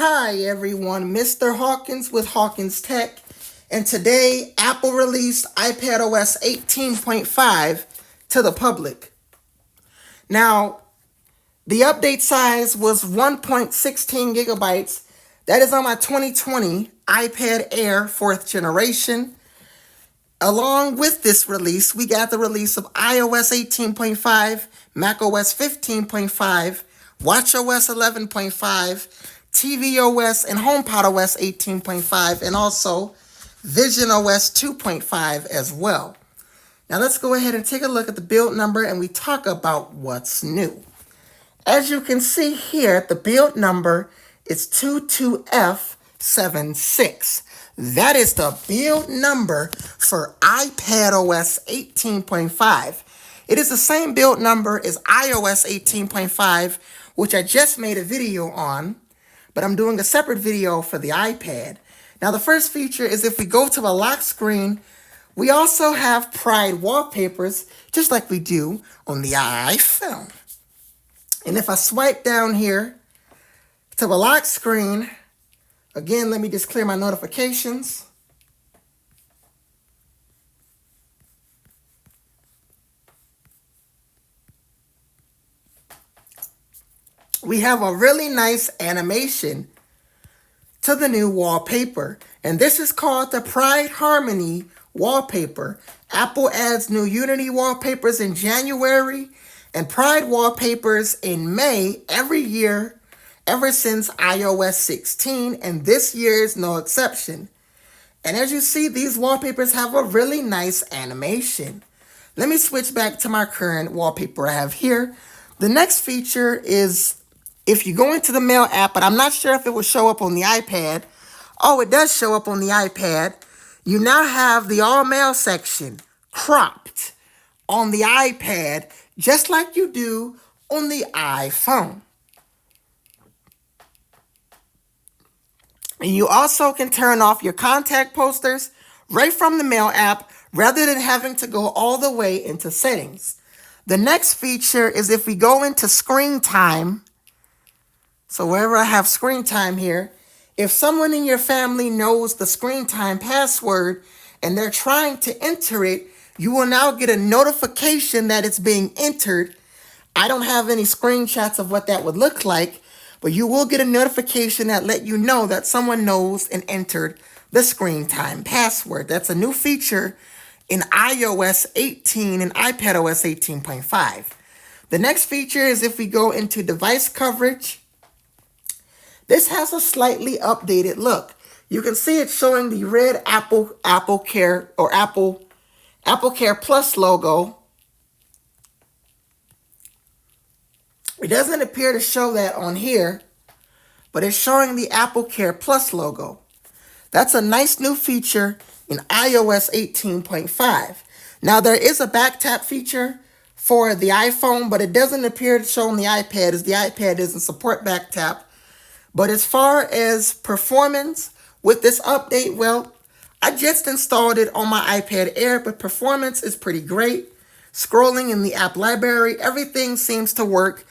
Hi everyone, Mr. Hawkins with Hawkins Tech, and today Apple released iPadOS 18.5 to the public. Now, the update size was 1.16 gigabytes. That is on my 2020 iPad Air 4th generation. Along with this release, we got the release of iOS 18.5, macOS 15.5, watchOS 11.5, tvOS and HomePodOS 18.5, and also visionOS 2.5 as well. Now let's go ahead and take a look at the build number and we talk about what's new. As you can see here, the build number is 22F76. That is the build number for iPadOS 18.5. It is the same build number as iOS 18.5, which I just made a video on, but I'm doing a separate video for the iPad. Now the first feature is if we go to the lock screen, we also have Pride wallpapers, just like we do on the iPhone. And if I swipe down here to the lock screen, again, let me just clear my notifications. We have a really nice animation to the new wallpaper, and this is called the Pride Harmony wallpaper. Apple adds new Unity wallpapers in January and Pride wallpapers in May every year ever since iOS 16, and this year is no exception. And as you see, these wallpapers have a really nice animation. Let me switch back to my current wallpaper I have here. The next feature is if you go into the Mail app, but I'm not sure if it will show up on the iPad. Oh, it does show up on the iPad. You now have the All Mail section cropped on the iPad, just like you do on the iPhone. And you also can turn off your contact posters right from the Mail app rather than having to go all the way into settings. The next feature is if we go into screen time. So wherever I have screen time here, if someone in your family knows the screen time password and they're trying to enter it, you will now get a notification that it's being entered. I don't have any screenshots of what that would look like, but you will get a notification that let you know that someone knows and entered the screen time password. That's a new feature in iOS 18 and iPadOS 18.5. The next feature is if we go into device coverage. This has a slightly updated look. You can see it showing the red Apple Care or Apple Care Plus logo. It doesn't appear to show that on here, but it's showing the Apple Care Plus logo. That's a nice new feature in iOS 18.5. Now there is a back tap feature for the iPhone, but it doesn't appear to show on the iPad as the iPad doesn't support back tap. But as far as performance with this update, well, I just installed it on my iPad Air, but performance is pretty great. Scrolling in the app library, everything seems to work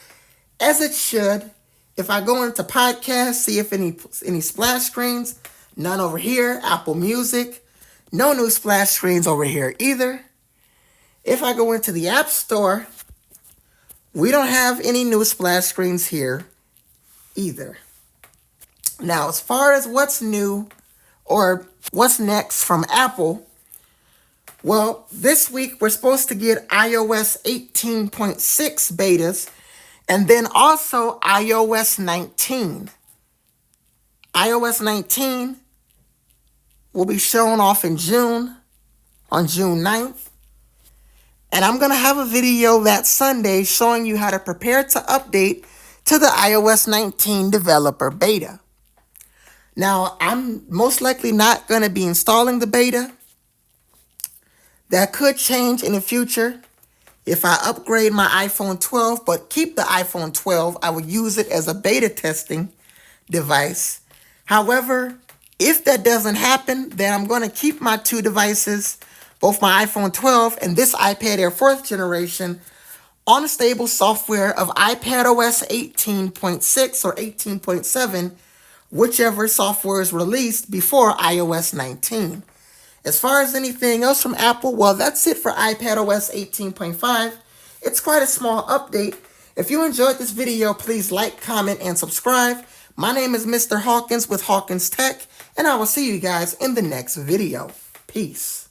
as it should. If I go into podcasts, see if any splash screens, none over here. Apple Music, no new splash screens over here either. If I go into the App Store, we don't have any new splash screens here either. Now, as far as what's new or what's next from Apple, well, this week we're supposed to get iOS 18.6 betas and then also iOS 19. iOS 19 will be shown off in June, on June 9th. And I'm going to have a video that Sunday showing you how to prepare to update to the iOS 19 developer beta. Now, I'm most likely not going to be installing the beta. That could change in the future if I upgrade my iPhone 12, but keep the iPhone 12. I would use it as a beta testing device. However, if that doesn't happen, then I'm going to keep my two devices, both my iPhone 12 and this iPad Air 4th generation, on a stable software of iPadOS 18.6 or 18.7, whichever software is released before iOS 19. As far as anything else from Apple, well, that's it for iPadOS 18.5. It's quite a small update. If you enjoyed this video, please like, comment, and subscribe. My name is Mr. Hawkins with Hawkins Tech, and I will see you guys in the next video. Peace.